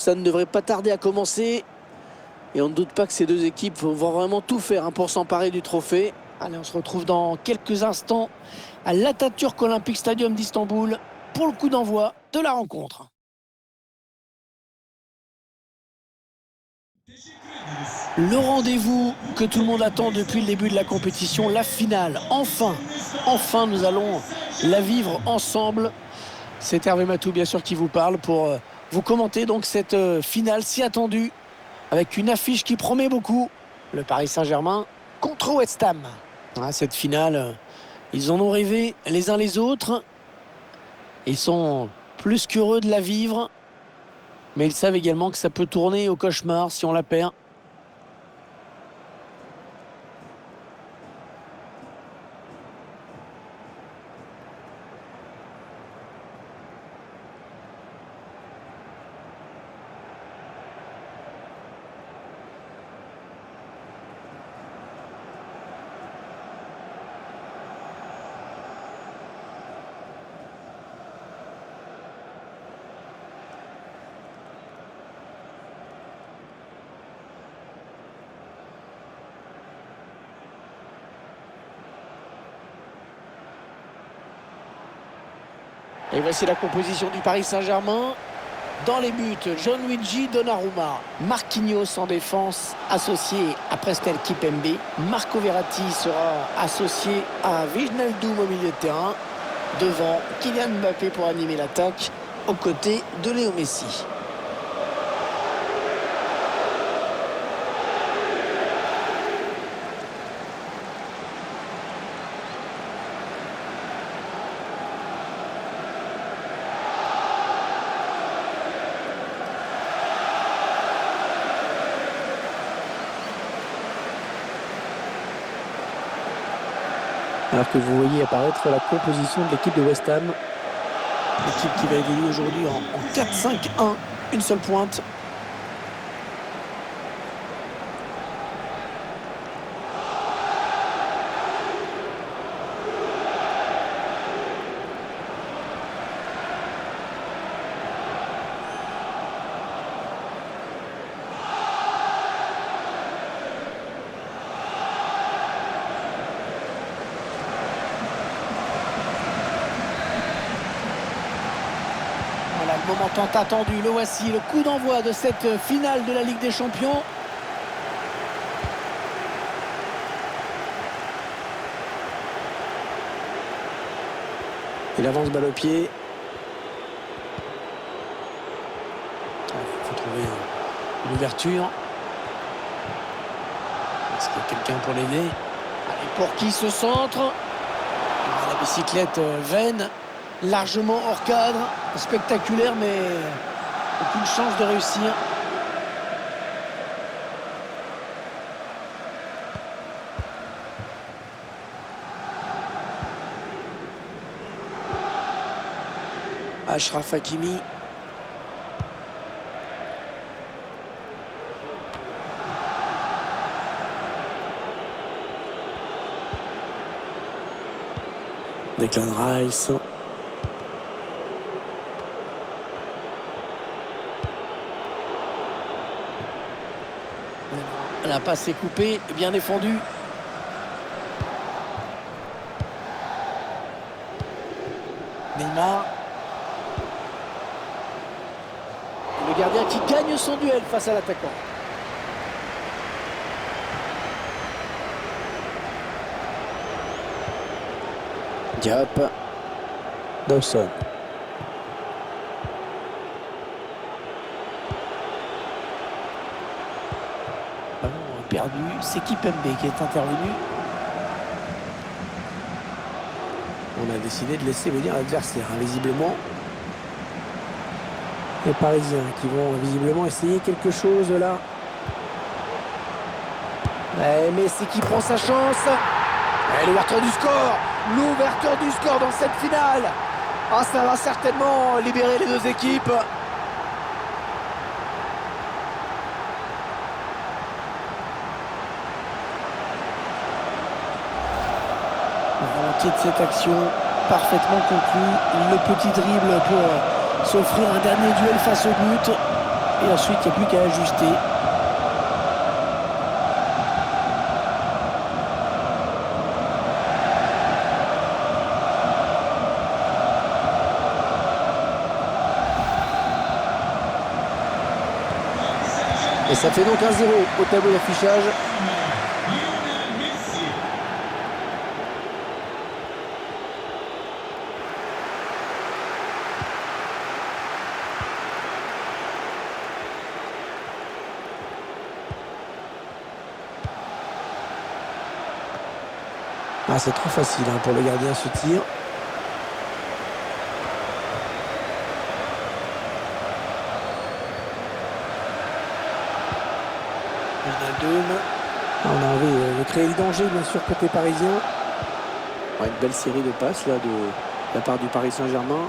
Ça ne devrait pas tarder à commencer. Et on ne doute pas que ces deux équipes vont vraiment tout faire pour s'emparer du trophée. Allez, on se retrouve dans quelques instants à l'Atatürk Olympic Stadium d'Istanbul pour le coup d'envoi de la rencontre. Le rendez-vous que tout le monde attend depuis le début de la compétition, la finale. Enfin, nous allons la vivre ensemble. C'est Hervé Matou, bien sûr, qui vous parle pour vous commenter donc cette finale si attendue avec une affiche qui promet beaucoup. Le Paris Saint-Germain contre West Ham. Cette finale, ils en ont rêvé les uns les autres. Ils sont plus qu'heureux de la vivre. Mais ils savent également que ça peut tourner au cauchemar si on la perd. Et voici la composition du Paris Saint-Germain. Dans les buts, Gianluigi Donnarumma, Marquinhos en défense, associé à Prestel Kimpembe. Marco Verratti sera associé à Wijnaldum au milieu de terrain. Devant, Kylian Mbappé pour animer l'attaque, aux côtés de Léo Messi. Alors que vous voyez apparaître la composition de l'équipe de West Ham. L'équipe qui va évoluer aujourd'hui en 4-5-1, une seule pointe. Le moment tant attendu, le voici, le coup d'envoi de cette finale de la Ligue des Champions. Il avance balle au pied. Il faut trouver une ouverture. Est-ce qu'il y a quelqu'un pour l'aider? Allez, pour qui ce centre? La bicyclette vaine. Largement hors cadre, spectaculaire, mais aucune chance de réussir. Achraf Hakimi. Declan Rice. La passe est coupée, bien défendue. Neymar. Le gardien qui gagne son duel face à l'attaquant. Diop. Dawson. Perdu, c'est Kimpembe qui est intervenu. On a décidé de laisser venir l'adversaire, visiblement. Les Parisiens qui vont visiblement essayer quelque chose là. Messi qui prend sa chance. Et l'ouverture du score. L'ouverture du score dans cette finale. Ça va certainement libérer les deux équipes. De cette action parfaitement conclue, le petit dribble pour s'offrir un dernier duel face au but. Et ensuite, il n'y a plus qu'à ajuster. Et ça fait donc 1-0 au tableau d'affichage. Ah, c'est trop facile hein, pour le gardien ce tir. On a envie de créer le danger, bien sûr, côté parisien. Ouais, une belle série de passes là, de la part du Paris Saint-Germain.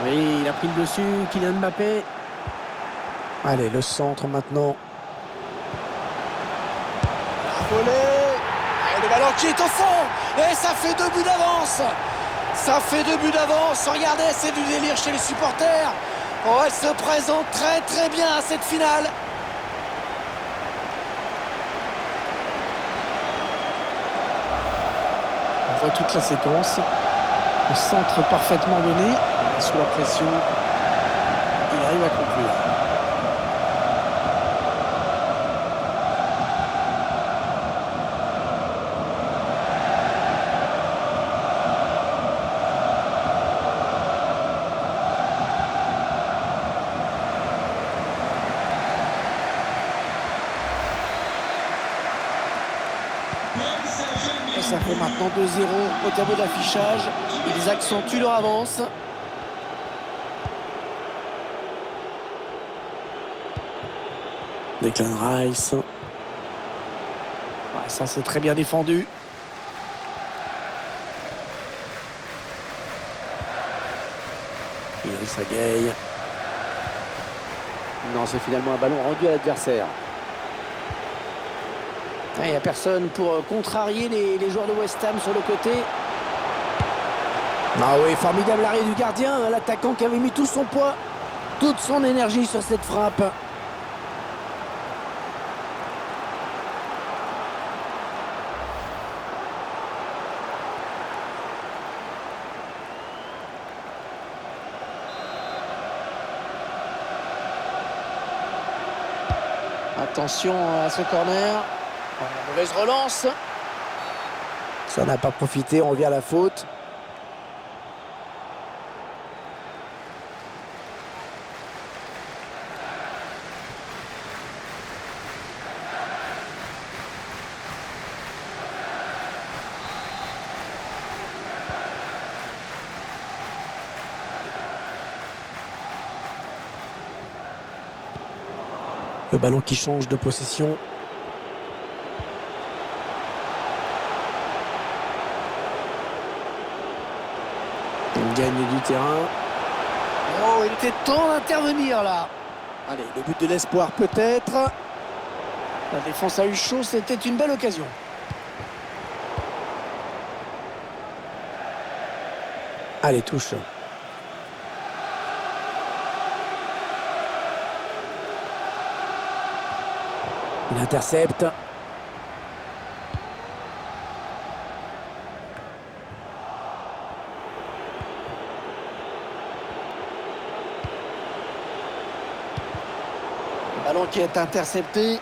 Oui, il a pris le dessus, Kylian Mbappé. Allez, le centre maintenant. Et le ballon qui est au fond. Et ça fait 2 buts d'avance. Ça fait 2 buts d'avance. Regardez, c'est du délire chez les supporters. Oh, elle se présente très très bien à cette finale. On voit toute la séquence. Le centre parfaitement donné. Sous la pression, il arrive à conclure. Et ça fait maintenant 2-0 au tableau d'affichage. Ils accentuent leur avance. Declan Rice. Ouais, ça c'est très bien défendu. Idrissa Gueye. Non, c'est finalement un ballon rendu à l'adversaire. Il n'y a personne pour contrarier les joueurs de West Ham sur le côté. Ah oui, formidable arrêt du gardien. L'attaquant qui avait mis tout son poids, toute son énergie sur cette frappe. Attention à ce corner. Mauvaise relance. Ça n'a pas profité, on revient à la faute. Le ballon qui change de possession. On gagne du terrain. Oh, il était temps d'intervenir là. Allez, le but de l'espoir peut-être. La défense a eu chaud, c'était une belle occasion. Allez, touche. Il intercepte. Le ballon qui est intercepté.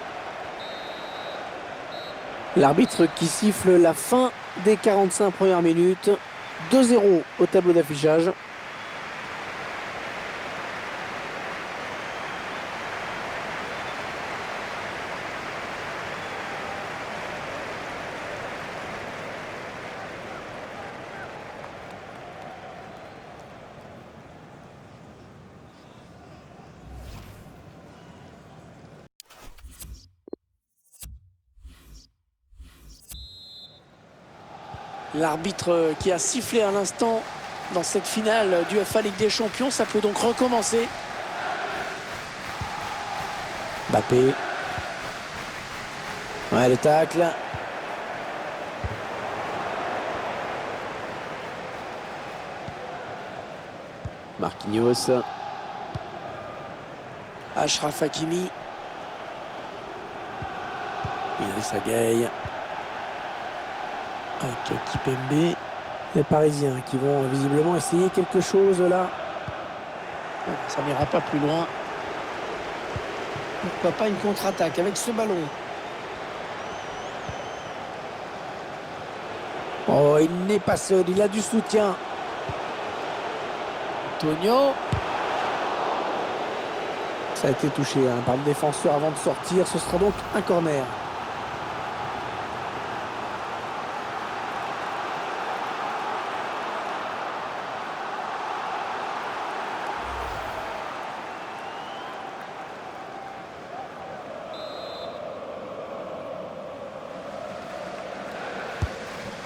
L'arbitre qui siffle la fin des 45 premières minutes. 2-0 au tableau d'affichage. L'arbitre qui a sifflé à l'instant dans cette finale du UEFA Ligue des Champions, ça peut donc recommencer. Mbappé. Ouais, le tacle. Marquinhos. Achraf Hakimi. Idrissa Gueye. Avec Kipembe. Les Parisiens qui vont visiblement essayer quelque chose là. Ça n'ira pas plus loin. Pourquoi pas une contre-attaque avec ce ballon. Oh, il n'est pas seul, il a du soutien. Antonio. Ça a été touché par le défenseur avant de sortir. Ce sera donc un corner.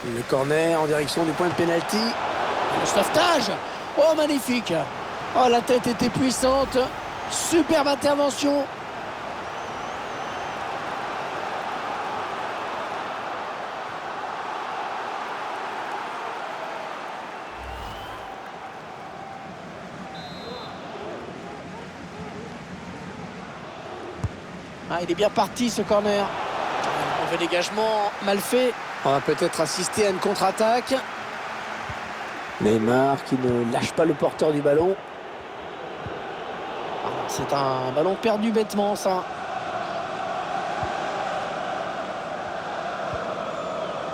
Le corner en direction du point de pénalty. Le sauvetage. Oh, magnifique. Oh, la tête était puissante. Superbe intervention. Ah, il est bien parti ce corner. Un mauvais dégagement mal fait. On va peut-être assister à une contre-attaque. Neymar qui ne lâche pas le porteur du ballon. C'est un ballon perdu bêtement, ça.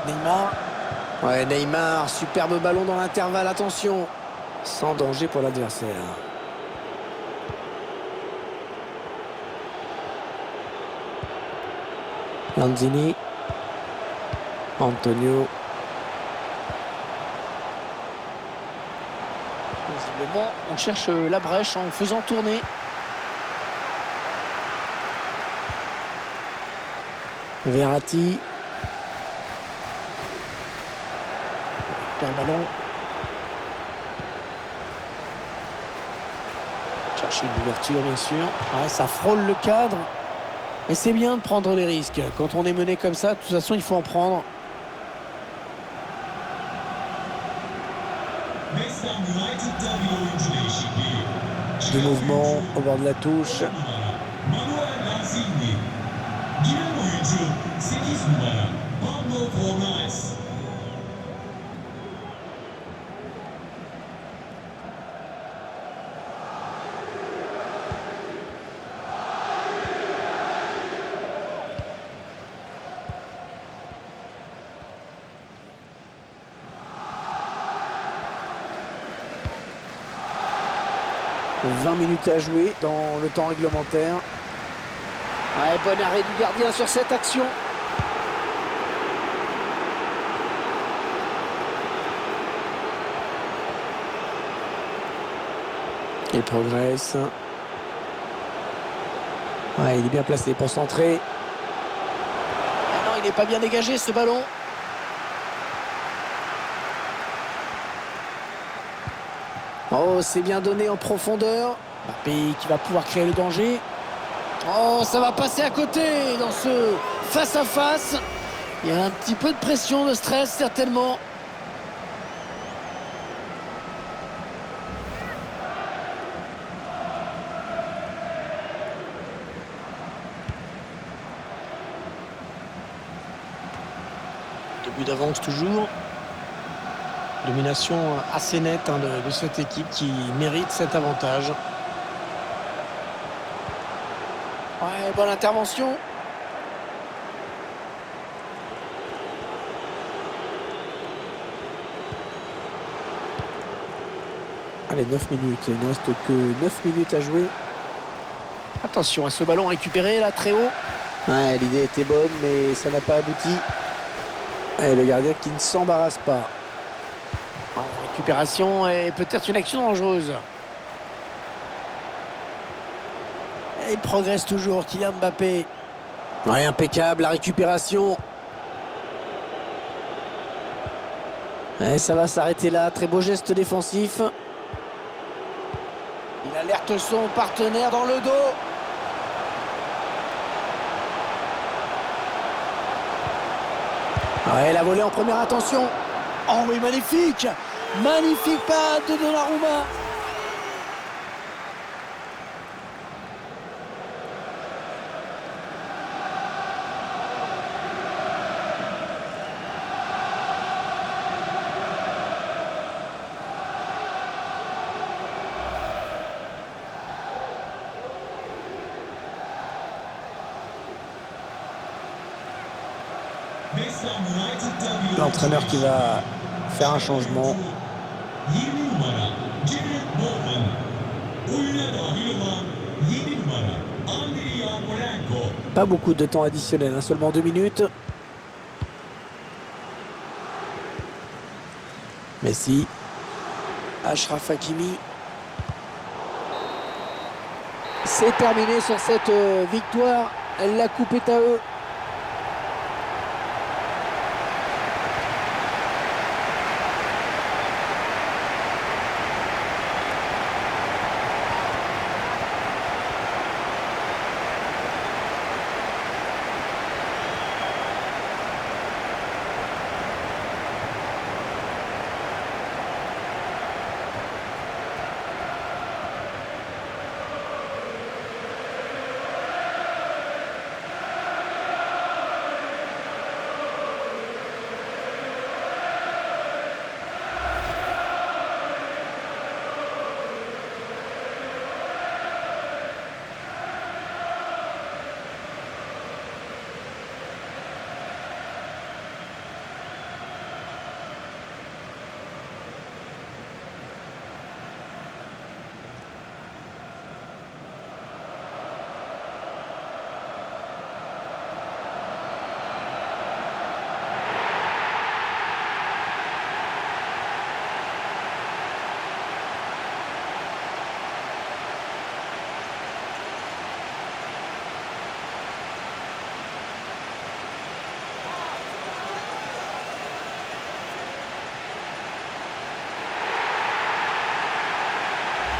Neymar. Ouais, Neymar, superbe ballon dans l'intervalle, attention. Sans danger pour l'adversaire. Lanzini. Antonio. Visiblement, on cherche la brèche en faisant tourner. Verratti. Perd le ballon. Chercher une ouverture, bien sûr. Ouais, ça frôle le cadre. Mais c'est bien de prendre les risques. Quand on est mené comme ça, de toute façon, il faut en prendre. Deux mouvements au bord de la touche. « 20 minutes à jouer dans le temps réglementaire. » Ouais, bon arrêt du gardien sur cette action. Il progresse. Ouais, il est bien placé pour centrer. Ah non, il n'est pas bien dégagé ce ballon. Oh, c'est bien donné en profondeur. Mbappé qui va pouvoir créer le danger. Oh, ça va passer à côté dans ce face-à-face. Il y a un petit peu de pression, de stress certainement. Début d'avance toujours. Domination assez nette de cette équipe qui mérite cet avantage. Ouais, bonne intervention. Allez, 9 minutes. Il ne reste que 9 minutes à jouer. Attention à ce ballon récupéré là, très haut. Ouais, l'idée était bonne, mais ça n'a pas abouti. Et le gardien qui ne s'embarrasse pas. Récupération et peut-être une action dangereuse. Et il progresse toujours, Kylian Mbappé. Ouais, impeccable, la récupération. Et ça va s'arrêter là, très beau geste défensif. Il alerte son partenaire dans le dos. Ouais, la volée en première attention. Oh oui, magnifique. Magnifique pas de Donnarumma. L'entraîneur qui va faire un changement. Pas beaucoup de temps additionnel, hein, seulement 2 minutes. Messi. Achraf Hakimi. C'est terminé sur cette victoire. La coupe est à eux.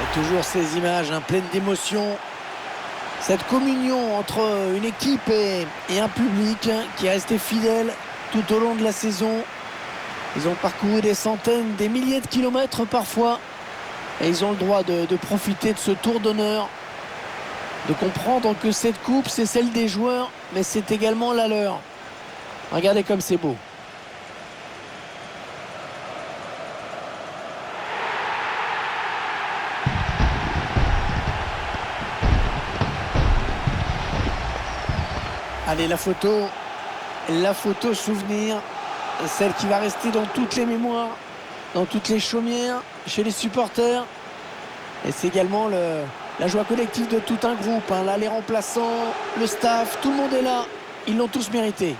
Et toujours ces images pleines d'émotion. Cette communion entre une équipe et un public qui est resté fidèle tout au long de la saison. Ils ont parcouru des centaines, des milliers de kilomètres parfois. Et ils ont le droit de profiter de ce tour d'honneur. De comprendre que cette coupe, c'est celle des joueurs, mais c'est également la leur. Regardez comme c'est beau. Allez, la photo souvenir, celle qui va rester dans toutes les mémoires, dans toutes les chaumières, chez les supporters. Et c'est également la joie collective de tout un groupe. Là, les remplaçants, le staff, tout le monde est là. Ils l'ont tous mérité.